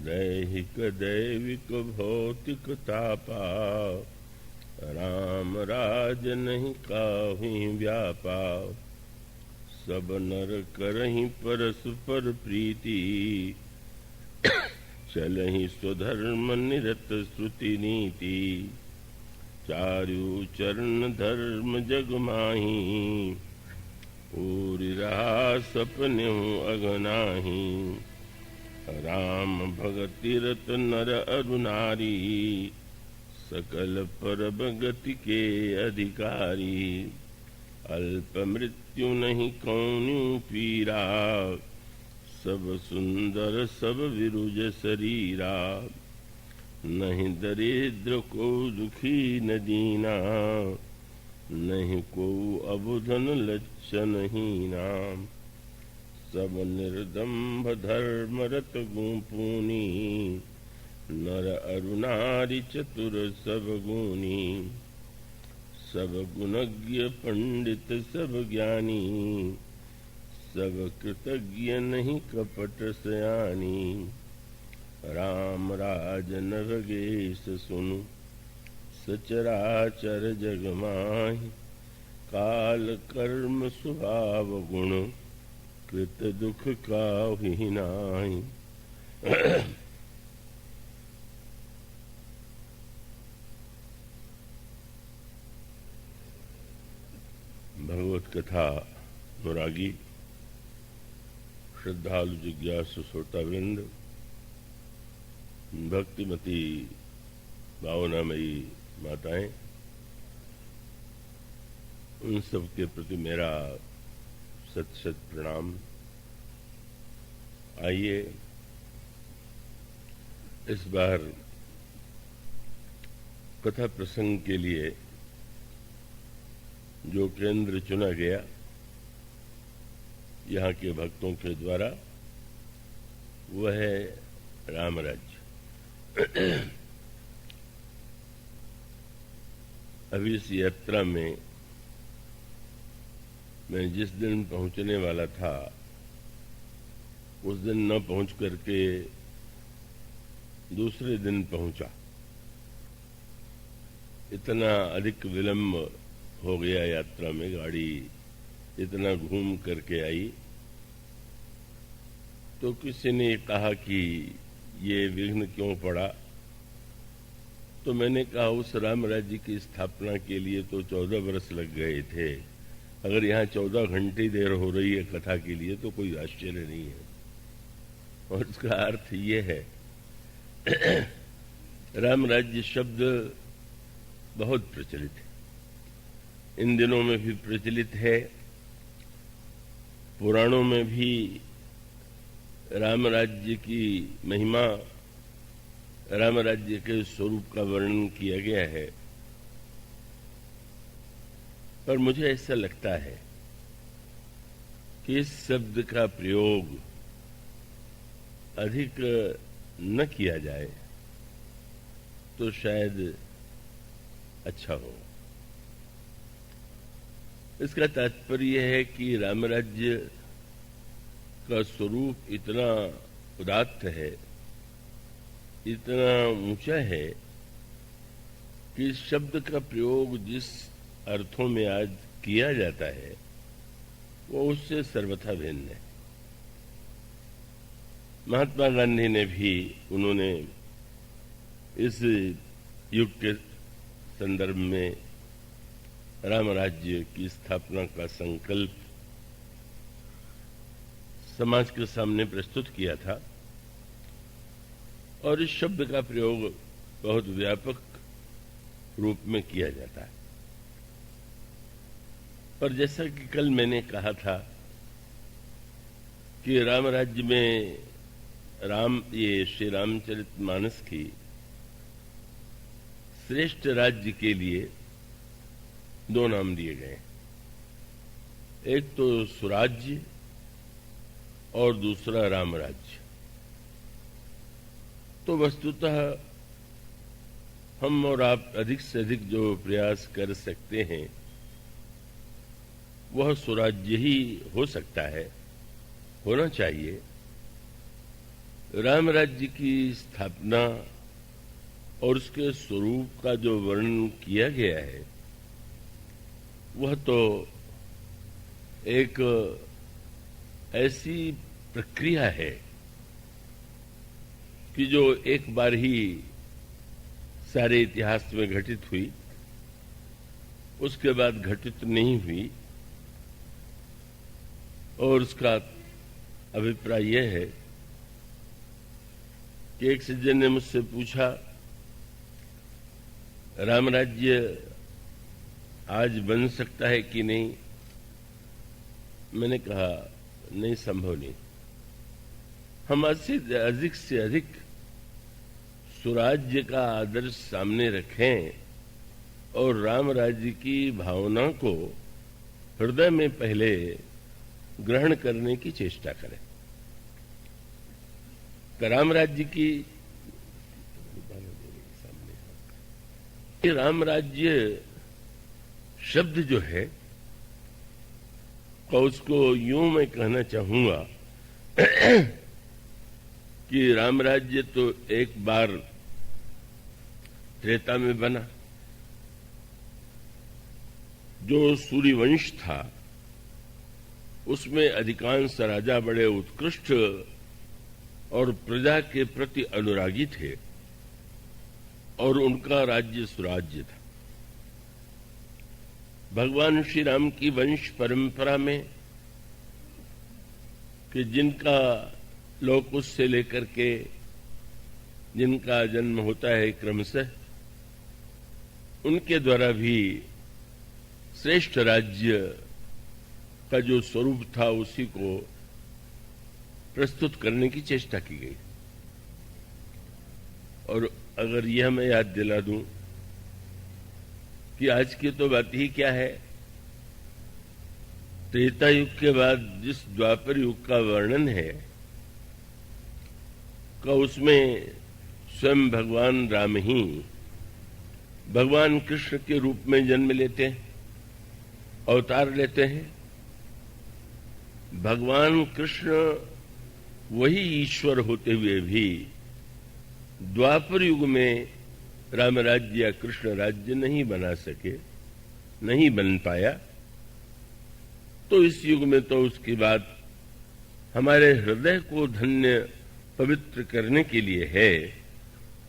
दैहिक दैविक भौतिक तापा, राम राज नहीं काहुं व्यापा। सब नर करहीं परस्पर प्रीति, चलहि स्वधर्म निरत श्रुति नीति। चारु चरण धर्म जग माही, पूरी रहा सपनेहु अगनाही। राम भगति रत नर अरु नारी, सकल परब गति के अधिकारी। अल्प मृत्यु नहीं कौन्यू पीरा, सब सुंदर सब विरुज शरीरा। नहीं दरिद्र को दुखी न दीना, नहीं को अबुधन लज्जन हीना। सब निर्दम्भ धर्म रत गुपूनी, नर अरु नारी चतुर सब गुणी। सब गुणज्ञ पंडित सब ज्ञानी, सब कृतज्ञ नहीं कपट सयानी। राम राज नवगेश सुनु, सचराचर जग माहि। काल कर्म स्वभाव गुण, कृत दुख काहुं नाहि। भगवत कथा अनुरागी श्रद्धालु जिज्ञासु श्रोतावृंद, भक्तिमती भावनामयी माताएं, उन सब के प्रति मेरा सत सत प्रणाम। आइए इस बार कथा प्रसंग के लिए जो केंद्र चुना गया यहाँ के भक्तों के द्वारा, वह है राम राज्य। अभी इस यात्रा में मैं जिस दिन पहुंचने वाला था, उस दिन न पहुंच करके दूसरे दिन पहुंचा। इतना अधिक विलंब हो गया यात्रा में, गाड़ी इतना घूम करके आई। तो किसी ने कहा कि ये विघ्न क्यों पड़ा, तो मैंने कहा उस राम राज्य की स्थापना के लिए तो 14 वर्ष लग गए थे। अगर यहाँ 14 घंटे देर हो रही है कथा के लिए तो कोई आश्चर्य नहीं है। और इसका अर्थ ये है, राम राज्य शब्द बहुत प्रचलित है, इन दिनों में भी प्रचलित है। पुराणों में भी राम राज्य की महिमा, राम राज्य के स्वरूप का वर्णन किया गया है। पर मुझे ऐसा लगता है कि इस शब्द का प्रयोग अधिक न किया जाए तो शायद अच्छा हो। इसका तात्पर्य है कि राम राज्य का स्वरूप इतना उदात्त है, इतना ऊंचा है कि इस शब्द का प्रयोग जिस अर्थों में आज किया जाता है वो उससे सर्वथा भिन्न है। महात्मा गांधी ने भी, उन्होंने इस युग के संदर्भ में राम राज्य की स्थापना का संकल्प समाज के सामने प्रस्तुत किया था और इस शब्द का प्रयोग बहुत व्यापक रूप में किया जाता है। पर जैसा कि कल मैंने कहा था कि राम राज्य में ये श्री रामचरितमानस की श्रेष्ठ राज्य के लिए 2 नाम दिए गए, एक तो सुराज्य और दूसरा राम राज्य। तो वस्तुतः हम और आप अधिक से अधिक जो प्रयास कर सकते हैं वह स्वराज्य ही हो सकता है, होना चाहिए। राम राज्य की स्थापना और उसके स्वरूप का जो वर्णन किया गया है वह तो एक ऐसी प्रक्रिया है कि जो एक बार ही सारे इतिहास में घटित हुई, उसके बाद घटित नहीं हुई। और उसका अभिप्राय यह है कि एक सज्जन ने मुझसे पूछा, राम राज्य आज बन सकता है कि नहीं? मैंने कहा नहीं, संभव नहीं। हम अधिक से अधिक स्वराज्य का आदर्श सामने रखें और राम राज्य की भावना को हृदय में पहले ग्रहण करने की चेष्टा करें। राम राज्य की राम राज्य शब्द जो है तो उसको यूं मैं कहना चाहूंगा कि राम राज्य तो एक बार त्रेता में बना। जो सूर्यवंश था उसमें अधिकांश राजा बड़े उत्कृष्ट और प्रजा के प्रति अनुरागी थे और उनका राज्य सुराज्य था। भगवान श्री राम की वंश परंपरा में कि जिनका लोकुश से लेकर के जिनका जन्म होता है क्रमशः, उनके द्वारा भी श्रेष्ठ राज्य का जो स्वरूप था उसी को प्रस्तुत करने की चेष्टा की गई। और अगर यह मैं याद दिला दूं कि आज की तो बात ही क्या है, त्रेता युग के बाद जिस द्वापर युग का वर्णन है का उसमें स्वयं भगवान राम ही भगवान कृष्ण के रूप में जन्म लेते हैं, अवतार लेते हैं। भगवान कृष्ण वही ईश्वर होते हुए भी द्वापर युग में राम राज्य या कृष्ण राज्य नहीं बना सके, नहीं बन पाया। तो इस युग में तो उसकी बात हमारे हृदय को धन्य पवित्र करने के लिए है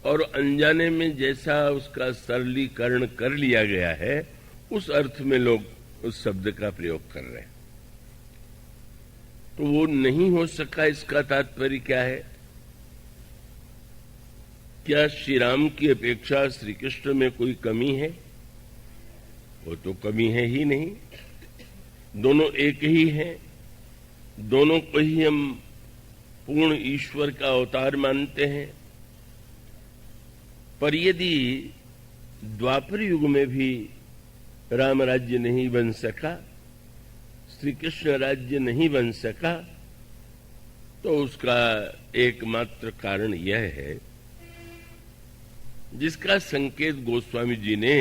और अनजाने में जैसा उसका सरलीकरण कर लिया गया है उस अर्थ में लोग उस शब्द का प्रयोग कर रहे हैं। तो वो नहीं हो सका, इसका तात्पर्य क्या है? क्या श्री राम की अपेक्षा श्री कृष्ण में कोई कमी है? वो तो कमी है ही नहीं, दोनों एक ही हैं। दोनों को ही हम पूर्ण ईश्वर का अवतार मानते हैं। पर यदि द्वापर युग में भी राम राज्य नहीं बन सका, श्री कृष्ण राज्य नहीं बन सका, तो उसका एकमात्र कारण यह है जिसका संकेत गोस्वामी जी ने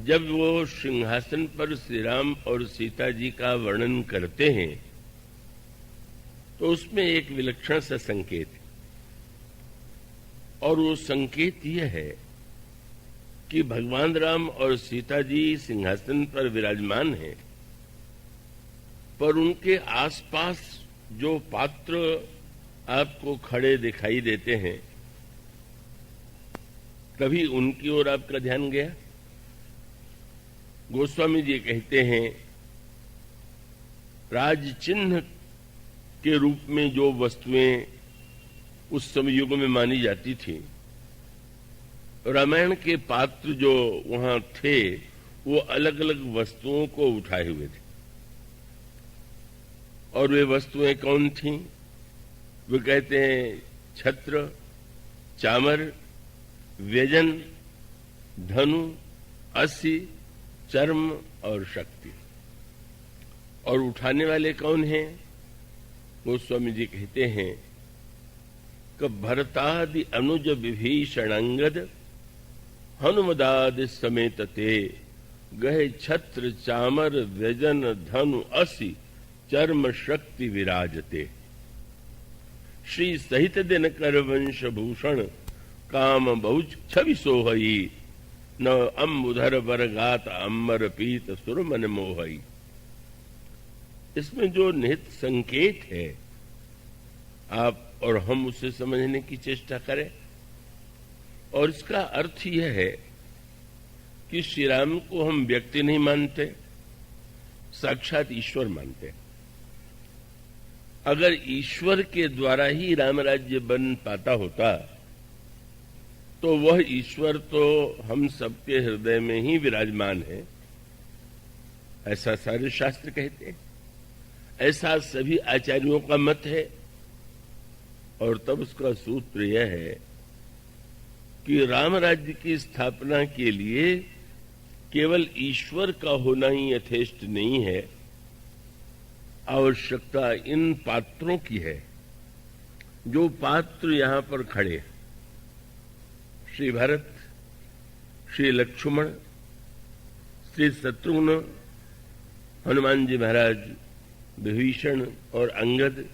जब वो सिंहासन पर श्री राम और सीता जी का वर्णन करते हैं तो उसमें एक विलक्षण सा संकेत है। और वो संकेत यह है कि भगवान राम और सीता जी सिंहासन पर विराजमान हैं, पर उनके आसपास जो पात्र आपको खड़े दिखाई देते हैं, कभी उनकी ओर आपका ध्यान गया? गोस्वामी जी कहते हैं राज चिन्ह के रूप में जो वस्तुएं उस समय युग में मानी जाती थी, रामायण के पात्र जो वहां थे वो अलग अलग वस्तुओं को उठाए हुए थे। और वे वस्तुएं कौन थीं? वे कहते हैं छत्र, चामर, व्यजन, धनु, अस्सी, चर्म और शक्ति। और उठाने वाले कौन हैं? गोस्वामी जी कहते हैं कि भरतादि अनुज विभीषण अंगद हनुमदादि समेत ते गहे छत्र चामर व्यजन धनु अस्सी चर्म शक्ति विराजते। श्री सहित दिन कर वंश भूषण काम बहुज छवि सोहई न अम्बुधर बर गात अम्बर पीत सुर मन मोहई। इसमें जो निहित संकेत है आप और हम उसे समझने की चेष्टा करें। और इसका अर्थ यह है कि श्री राम को हम व्यक्ति नहीं मानते, साक्षात ईश्वर मानते। अगर ईश्वर के द्वारा ही राम राज्य बन पाता होता तो वह ईश्वर तो हम सबके हृदय में ही विराजमान है, ऐसा सारे शास्त्र कहते हैं, ऐसा सभी आचार्यों का मत है। और तब उसका सूत्र यह है कि राम राज्य की स्थापना के लिए केवल ईश्वर का होना ही यथेष्ट नहीं है, आवश्यकता इन पात्रों की है। जो पात्र यहां पर खड़े, श्री भरत, श्री लक्ष्मण, श्री शत्रुघ्न, हनुमान जी महाराज, विभीषण और अंगद,